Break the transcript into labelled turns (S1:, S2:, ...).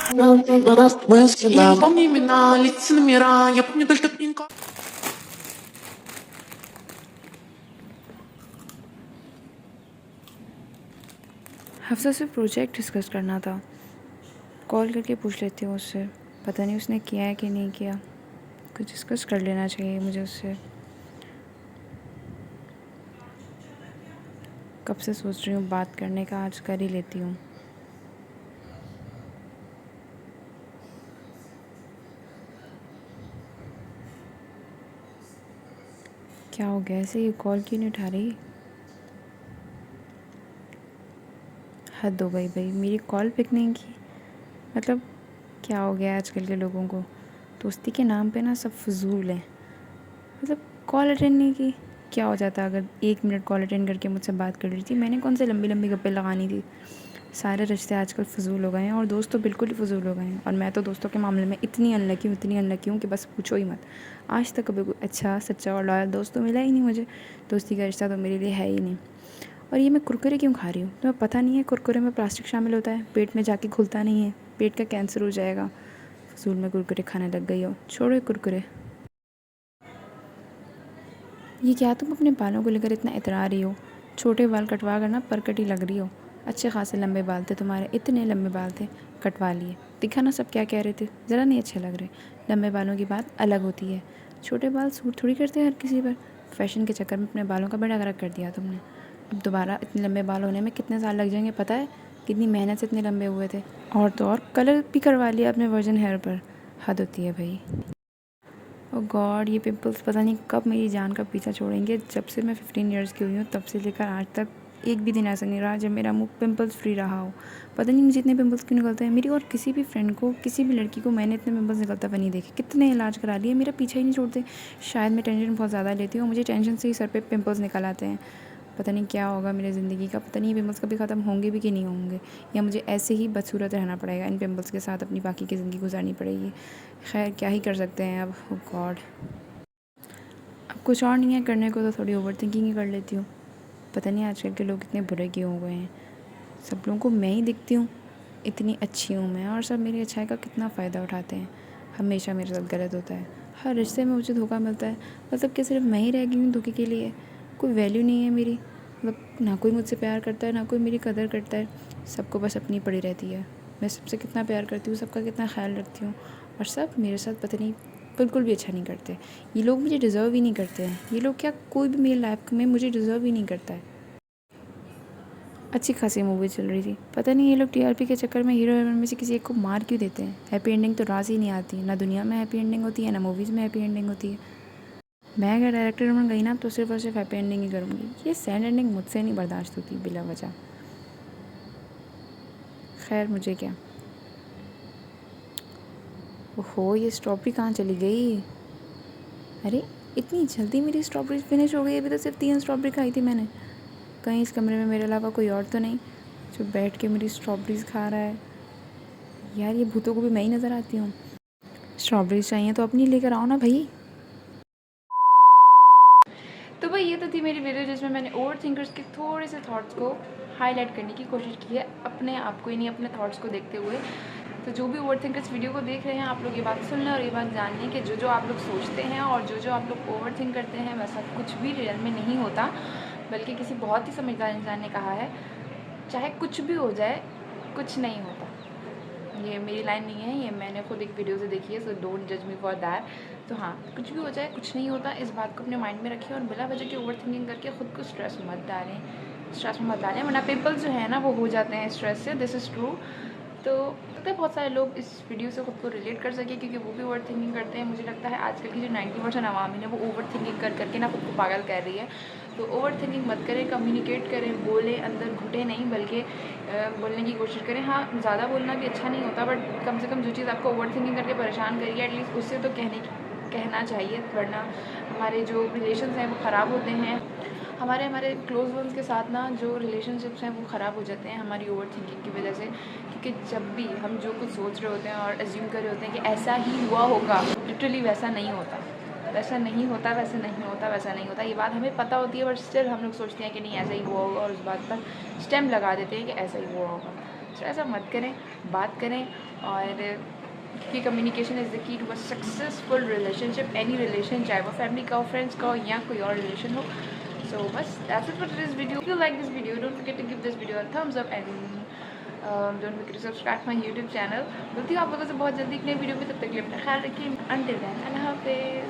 S1: Помни имена, лица, номера, я помню только пин-код.
S2: हफ्सा से project discuss करना था। कॉल करके पूछ लेती हूँ उससे, पता नहीं उसने किया है कि नहीं किया। कुछ डिस्कस कर लेना चाहिए मुझे उससे। कब से सोच रही हूँ बात करने का, आज कर ही लेती हूँ। क्या हो गया, ऐसे ये कॉल क्यों नहीं उठा रही? हद हो गई भाई, मेरी कॉल पिक नहीं की। मतलब क्या हो गया आजकल के लोगों को, दोस्ती के नाम पे ना सब फजूल हैं। मतलब कॉल अटेंड नहीं की, क्या हो जाता अगर 1 मिनट कॉल अटेंड करके मुझसे बात कर ली थी? मैंने कौन से लंबी लंबी गप्पे लगानी थी? सारे रिश्ते आजकल फ़ुज़ूल हो गए हैं और दोस्त तो बिल्कुल ही फ़ुज़ूल हो गए हैं। और मैं तो दोस्तों के मामले में इतनी अनलकी हूँ कि बस पूछो ही मत। आज तक कभी कोई अच्छा सच्चा और लॉयल दोस्त तो मिला ही नहीं मुझे। दोस्ती का रिश्ता तो मेरे लिए है ही नहीं। और ये मैं कुरकुरे क्यों खा रही हूँ? तुम्हें पता नहीं है कुरकुरे में प्लास्टिक शामिल होता है, पेट में जाके घुलता नहीं है, पेट का कैंसर हो जाएगा। फजूल में कुरकुरे खाने लग गई हो, छोड़ो ये कुरकुरे। ये क्या तुम अपने बालों को लेकर इतना इतरा रही हो? छोटे बाल कटवा कर ना परकटी लग रही हो। अच्छे खासे लंबे बाल थे तुम्हारे, इतने लंबे बाल थे, कटवा लिए। दिखा ना सब क्या कह रहे थे, ज़रा नहीं अच्छे लग रहे। लंबे बालों की बात अलग होती है, छोटे बाल सूट थोड़ी करते हैं हर किसी पर। फैशन के चक्कर में अपने बालों का बेड़ा गर्क कर दिया तुमने। अब दोबारा इतने लंबे बाल होने में कितने साल लग जाएंगे पता है? कितनी मेहनत से इतने लंबे हुए थे। और तो और कलर भी करवा लिया अपने वर्जन हेयर पर। हद होती है भाई। ओ गॉड, ये पिंपल्स पता नहीं कब मेरी जान का पीछा छोड़ेंगे। जब से मैं 15 इयर्स की हुई हूँ तब से लेकर आज तक एक भी दिन ऐसा नहीं रहा जब मेरा मुंह पिंपल्स फ्री रहा हो। पता नहीं मुझे इतने पिंपल्स क्यों निकलते हैं। मेरी और किसी भी फ्रेंड को, किसी भी लड़की को मैंने इतने पिंपल्स निकलता हुआ नहीं देखे। कितने इलाज करा लिए, मेरा पीछा ही नहीं छोड़ते। शायद मैं टेंशन बहुत ज़्यादा लेती हूँ, मुझे टेंशन से ही सर पर पिंपल्स निकल आते हैं। पता नहीं क्या होगा मेरी ज़िंदगी का, पता नहीं ये पिंपल्स कभी ख़त्म होंगे भी कि नहीं होंगे, या मुझे ऐसे ही बदसूरत रहना पड़ेगा, इन पिंपल्स के साथ अपनी बाकी की ज़िंदगी गुजारनी पड़ेगी। खैर क्या ही कर सकते हैं अब। ओ गॉड, अब कुछ और नहीं है करने को तो थोड़ी ओवर थिंकिंग ही कर लेती हूँ। पता नहीं आजकल के लोग इतने बुरे क्यों हो गए हैं। सब लोगों को मैं ही दिखती हूँ, इतनी अच्छी हूँ मैं, और सब मेरी अच्छाई का कितना फ़ायदा उठाते हैं। हमेशा मेरे साथ गलत होता है, हर रिश्ते में मुझे धोखा मिलता है। मतलब कि सिर्फ मैं ही रह गई हूँ धोखे के लिए। कोई वैल्यू नहीं है मेरी, मतलब ना कोई मुझसे प्यार करता है, ना कोई मेरी कदर करता है। सबको बस अपनी पड़ी रहती है। मैं सबसे कितना प्यार करती हूँ, सबका कितना ख्याल रखती हूँ, और सब मेरे साथ पता नहीं बिल्कुल भी अच्छा नहीं करते। ये लोग मुझे डिज़र्व ही नहीं करते हैं। ये लोग क्या, कोई भी मेरी लाइफ में मुझे डिज़र्व ही नहीं करता है। अच्छी खासी मूवी चल रही थी, पता नहीं ये लोग टीआरपी के चक्कर में हीरो हीरोइन में से किसी एक को मार क्यों देते हैं। हैप्पी एंडिंग तो राज ही नहीं आती, ना दुनिया में हैप्पी एंडिंग होती है, ना मूवीज़ में हैप्पी एंडिंग होती है। मैं अगर डायरेक्टर बन गई ना तो सिर्फ और सिर्फ हैप्पी एंडिंग ही करूँगी। ये सैड एंडिंग मुझसे नहीं बर्दाश्त होती बिला वजह। खैर मुझे क्या। ओहो, ये स्ट्रॉबेरी कहाँ चली गई? अरे इतनी जल्दी मेरी स्ट्रॉबेरी फिनिश हो गई, अभी तो सिर्फ 3 स्ट्रॉबेरी खाई थी मैंने। कहीं इस कमरे में मेरे अलावा कोई और तो नहीं जो बैठ के मेरी स्ट्रॉबेरीज़ खा रहा है? यार ये भूतों को भी मैं ही नज़र आती हूँ। स्ट्रॉबेरीज चाहिए तो अपनी लेकर आओ ना भाई। तो भाई ये तो थी मेरी वीडियो जिसमें मैंने ओवर थिंकर्स के थोड़े से थॉट्स को हाईलाइट करने की कोशिश की है, अपने आप को ही नहीं, अपने थॉट्स को देखते हुए। तो जो भी ओवर थिंकर्स वीडियो को देख रहे हैं, आप लोग ये बात सुन लें और ये बात जान लें कि जो जो आप लोग सोचते हैं और जो जो आप लोग ओवर थिंक करते हैं वैसा कुछ भी रियल में नहीं होता, बल्कि किसी बहुत ही समझदार इंसान ने कहा है, चाहे कुछ भी हो जाए कुछ नहीं होता। ये मेरी लाइन नहीं है, ये मैंने खुद एक वीडियो से देखी है, सो डोंट जज मी फॉर दैट। तो हाँ, कुछ भी हो जाए कुछ नहीं होता, इस बात को अपने माइंड में रखें और बिला वजह की ओवर थिंकिंग करके खुद को स्ट्रेस में मत डालें, वरना पिंपल्स जो है ना वो हो जाते हैं स्ट्रेस से। This is true. तो लगता है बहुत सारे लोग इस वीडियो से खुद को रिलेट कर सके, क्योंकि वो भी ओवर थिंकिंग करते हैं। मुझे लगता है आजकल की जो 90% आवामी है वो ओवर थिंकिंग कर करके ना खुद को पागल कर रही है। तो ओवर थिंकिंग मत करें, कम्युनिकेट करें, बोलें, अंदर घुटे नहीं, बल्कि बोलने की कोशिश करें। हाँ, ज़्यादा बोलना भी अच्छा नहीं होता, बट कम से कम जो चीज़ आपको ओवर थिंकिंग करके परेशान करिए एटलीस्ट उससे तो कहना चाहिए, वरना हमारे जो रिलेशंस हैं वो ख़राब होते हैं। हमारे क्लोज वंस के साथ ना जो रिलेशनशिप्स हैं वो ख़राब हो जाते हैं हमारी ओवर थिंकिंग की वजह से। क्योंकि जब भी हम जो कुछ सोच रहे होते हैं और एज्यूम कर रहे होते हैं कि ऐसा ही हुआ होगा, लिटरली वैसा नहीं होता, वैसा नहीं होता, वैसा नहीं होता, वैसा नहीं होता। ये बात हमें पता होती है, बट स्टिल हम लोग सोचते हैं कि नहीं ऐसा ही हुआ होगा, और उस बात पर स्टेम लगा देते हैं कि ऐसा ही हुआ होगा। तो ऐसा मत करें, बात करें और कि communication is the key to a successful relationship, any relation, चाहे वो फैमिली का हो, फ्रेंड्स का हो या कोई और रिलेशन हो. So बस that's it for today's video. If you like this video, don't forget to give this video a thumbs up and don't forget to subscribe to my YouTube channel. मिलती हूँ आप लोगों से बहुत जल्दी एक नई वीडियो में, तब तक के लिए अपना ख्याल रखिए. Until then, अल्लाह हाफिज़.